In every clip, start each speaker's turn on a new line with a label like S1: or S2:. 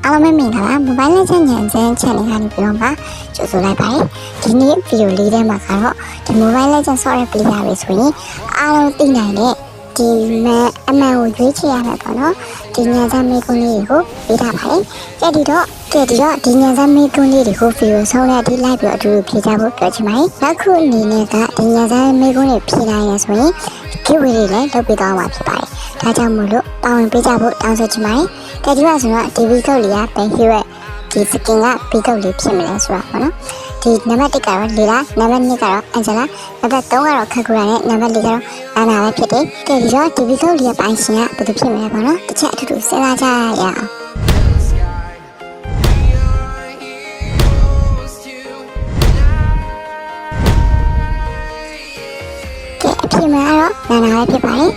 S1: အားလုံးပဲမင်္ဂလာ Mobile Legends ညံစမ်း channel ကနေပြီးတော့မှကြိုဆိုလိုက်ပါတယ်ဒီနေ့ဗီဒီယိုလေးထဲမှာကတော့ဒီ Mobile Legends ဆော့တဲ့ player တွေဆိုရင်အားလုံးသိနိုင်တဲ့ဒီအမှန်ကိုရွေးချယ်ရမယ်ပေါ့နော်ဒီညံစမ်းမေးခွန်းလေးကိုပေးထားပါတယ်ကြည့်ဒီတော့ဒီညံစမ်းမေးခွန်းလေးတွေကိုဗီဒီယိုဆုံးတဲ့အထိလိုက်ပြီးအတူတူဖြေကြဖို့ပြောချင်ပါတယ်နောက်ခုအနေနဲ့ကဒီညံစမ်းမေးခွန်းတွေဖြေနိုင်ရဆိုရင် giveaway တွေလည်းလုပ်ပေးသွားမှာဖြစ်ပါတယ်ဒါကြောင့်မို့လို့ပါဝင်ပေးကြဖို့တောင်းဆိုချင်ပါတယ်ကြည့်ဒီမှာဆိုတော့ဒီဗီဒီယိုလေးကဘယ် hero ဒီစကင်ကဗီဒီယိုလေးဖြစ်မလဲဆိုတာပေါ့နော်ဒီနံပါတ်1ကတော့လီလာနံပါတ်2ကတော့အန်ဂျလာနံပါတ်3ကတော့ခက်ကူရာနဲ့နံပါတ်4ကတော့နာနာပဲဖြစ်တယ်ကြည့်ဒီတော့ဒီဗီဒီယိုလေးရဲ့ပိုင်းရှင်ကဘယ်လိုဖြစ်မလဲပေါ့နော်တစ်ချက်အထူးထူးစဉ်းစားကြရအောင်အဖြစ်မှာတော့နာနာပဲဖြစ်ပါတယ်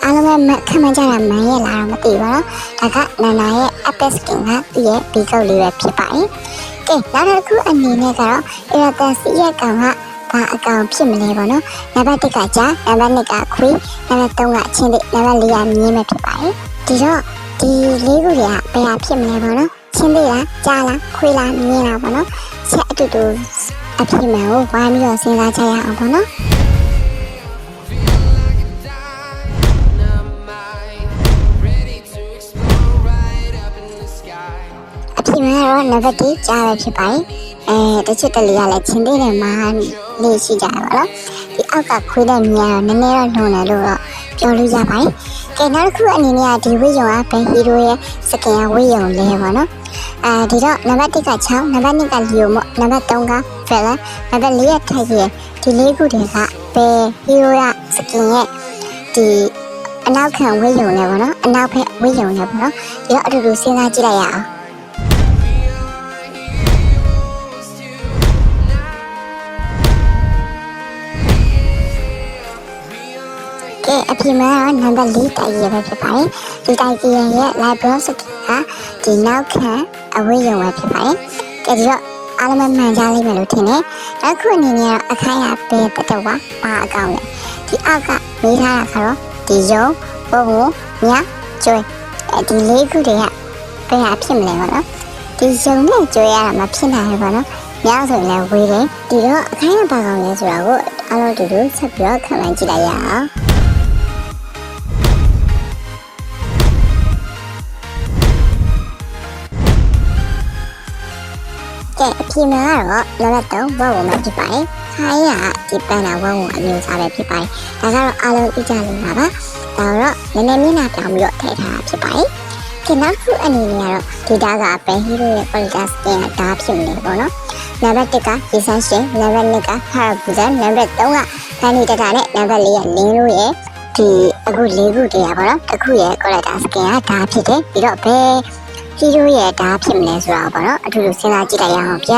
S1: အားလုံးပဲခံမှန်းကြတာမှန်ရဲ့လားတော့မသိပါတော့ဒါကနာနာရဲ့ epic skin ကသူ့ရဲ့ဗီဒီယိုလေးပဲဖြစ်ပါတယ်ကဲနောက်တစ်ခုအနေနဲ့ကတော့ Eratas ရဲ့ကောင်ကဘာအကောင်ဖြစ်မလဲပေါ့နော်နံပါတ်1ကကြာနံပါတ်2ကခွေးနံပါတ်3ကချင်းလေးနံပါတ်4ကမြင်းပဲဖြစ်ပါတယ်ဒီတော့ဒီလေးခုတွေကဘယ်ဟာဖြစ်မလဲပေါ့နော်ချင်းလေးလားကြာလားခွေးလားမြင်းလားပေါ့နော်ဆက်အတူတူအဖြစ်မှန်ကိုဝိုင်းပြီးတော့စဉ်းစားကြရအောင်ပေါ့နော်ဒီမှာတော့နံပါတ်1ကြားပဲဖြစ်ပါတယ်တချစ်တလီကလည်းချင်းသေးတယ်မှာနေရှိကြပါတော့ဒီအောက်ကခွေးတဲ့မြားတော့နည်းနည်းတော့လုံတယ်လို့တော့ပြောလို့ရပါတယ်ကဲနောက်တစ်ခုအနေနဲ့ကဒီဝိယုံကဘယ်ဟီရိုရဲ့စကင်ကဝိယုံလဲပေါ့နော်ဒီတော့နံပါတ်1က6နံပါတ်2ကလီယိုမို့နံပါတ်3ကဖက်လာနံပါတ်4ကထိုက်ရဲ့ဒီလေးခုတည်းကဘယ်ဟီရိုရဲ့စကင်ရဲ့ဒီအနောက်ခံဝိယုံလဲပေါ့နော်အနောက်ဖက်ဝိယုံလဲပေါ့နော်ဒီတော့အတူတူစဉ်းစားကြည့်လိုက်ရအောင်အပြင်မှာနံပါတ်4တိုက်ရပဲဖြစ်ပါတယ်ဒီတိုက်ရရဲ့ library စကင်ကဒီနောက်ခံအဝေးရုံပဲဖြစ်ပါတယ်ကြည့်တော့အားလုံးမှန်ကြလိမ့်မယ်လို့ထင်တယ်နောက်ခုအနေနဲ့အခိုင်အပဲတက်တော့ပါအကောင်လေဒီအောက်ကမေးထားတာကတော့ဒီယုံဘုံမြကျွဲဒီလေးခုတွေကဘယ်ဟာဖြစ်မလဲပေါ့နော်ဒီယုံနဲ့ကျွဲရတာမဖြစ်နိုင်ဘူးပေါ့နော်မြဆိုရင်လည်းဝေးတယ်ဒီတော့အခိုင်အပါကောင်လဲဆိုတာကိုအားလုံးတူတူဆက်ပြီးတော့ခံမှန်းကြည့်လိုက်ရအောင်အပြင်မှာတော့လောလောတော့ဝဝမဖြစ်ပါတယ်။ခိုင်းရဒီပန်းတာဝဝအမျိုးစားပဲဖြစ်ပါတယ်။ဒါကတော့အားလုံးသိကြလို့ပါပါ။ဒါတော့နည်းနည်းမျက်နှာပြောင်းပြီးတော့ထည့်ထားတာဖြစ်ပါတယ်။ဒီနောက်ခုအနေနဲ့ကတော့ဒီဒါကဘယ်ဟီရိုရဲ့ quality skin ကဒါဖြစ်နေပေါ့နော်။နံပါတ်1ကရေဆန်းရှင်နံပါတ်2ကဟာဘူဇန်နံပါတ်3ကဖန်နီတတာနဲ့နံပါတ်4ကလင်းလို့ရဲ့ဒီအခု၄ခုတည်းပါတော့။တစ်ခုရဲ့ quality skin ကဒါဖြစ်တယ်ပြီးတော့ဘယ်ဟီရိုရဲ့ဒါဖြစ်မလဲဆိုတာပေါ့နော်အထူးထူးစဉ်းစားကြည့်လိုက်ရအောင်ဗျ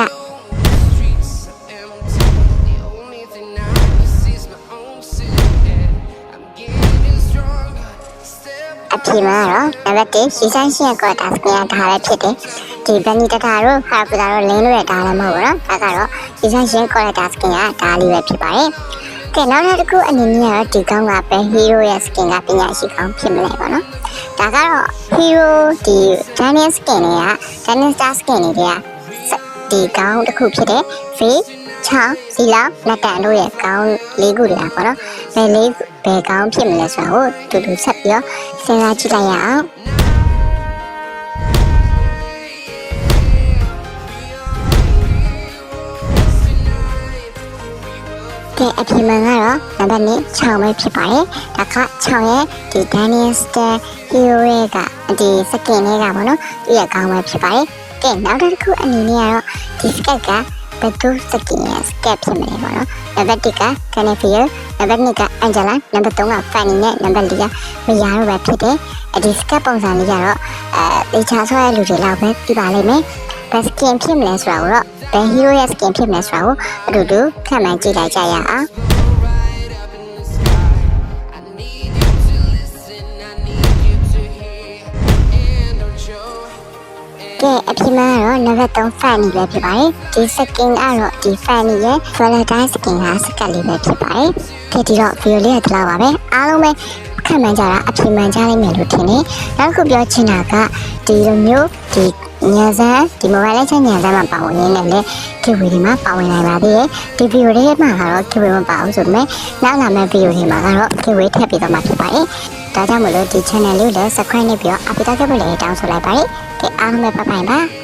S1: အပြင်မှာတော့နံပါတ်1ရှီဆန်းရှင်းကောတာစကင်ဒါပဲဖြစ်တယ်ဒီဘန်နီတတာတို့ဟာပူတာတို့လင်းလို့ရတာလည်းမဟုတ်ဘူးနော်ဒါကတော့ရှီဆန်းရှင်းကောတာစကင်ကဒါလေးပဲဖြစ်ပါတယ်ကဲနောက်တစ်ခုအနေနဲ့ကတော့ဒီကောင်းကပဲဟီရိုရဲ့စကင်ကပညာရှိကောင်းဖြစ်မလဲပေါ့နော်ဒါကတော့ဟီရိုဒီ Daniel skin တွေက Daniel Star skin တွေကဒီကောင်းတစ်ခုဖြစ်တဲ့ face ချောင်းစီလောင်လက်တန်တို့ရဲ့ကောင်းလေးခုတွေကပေါ့နော်ဘယ်ကောင်းဖြစ်မလဲဆိုတာကိုတူတူဆက်ပြီးတော့စဉ်းစားကြည့်လိုက်ရအောင်အပြင်မှာကတော့နံပါတ်2 6ပဲဖြစ်ပါတယ်။ဒါက6ရဲ့ဒီ Daniel Star Hero ရဲ့ကဒီစကင်လေးကပေါ့နော်သူ့ရဲ့ကောင်းပဲဖြစ်ပါတယ်။ကဲနောက်တစ်ခုအနေနဲ့ကတော့ဒီ skate ကဘယ်သူစကင်ရဲ့ skate ဖြစ်မလဲပေါ့နော်။နံပါတ်1က Canfield နံပါတ်2က Angela နံပါတ်3က Fanny နဲ့နံပါတ်4ကမယားတို့ပဲဖြစ်တယ်။ဒီ skate ပုံစံလေးကတော့တေချာဆွဲရလူတွေလောက်ပဲပြပါလိမ့်မယ်။ဘယ် skin ဖြစ်မလဲဆိုတာကိုတော့ဘယ် hero ရဲ့ skin ဖြစ်မလဲဆိုတာကိုအတူတူခံမှန်းကြည့်လိုက်ကြရအောင်ကဲအပြင်မှာတော့နံပါတ်3 Fanny ပဲဖြစ်ပါတယ်ဒီ skin ကတော့ဒီ Fanny ရဲ့ Valentine skin ကစကတ်လေးပဲဖြစ်ပါတယ်ကဲဒီတော့ video လေးကဒီလောက်ပါပဲအားလုံးပဲခံမှန်းကြတာအပြင်မှန်ကြလိမ့်မယ်လို့ထင်တယ်နောက်တစ်ခုပြောချင်တာကဒီလိုမျိုးဒီ ညစံဒီ mobile legend ညစံမှာပါဝင်ရင်းနဲ့လေ giveaway တွေမှာပါဝင်နိုင်ပါသေးတယ်ဒီ video တွေမှာကတော့ giveaway မပါဘူးဆိုပေမဲ့နောက်လာမယ့် video တွေမှာကတော့ giveaway ထည့်ပေးတော့မှာဖြစ်ပါတယ်ဒါကြောင့်မလို့ဒီ channel လေးကိုလည်း subscribe လုပ်ပြီးတော့အပိတာခဲ့ဖို့လည်းတောင်းဆိုလိုက်ပါတယ်ကဲအားလုံးပဲပတ်ပိုင်ပါ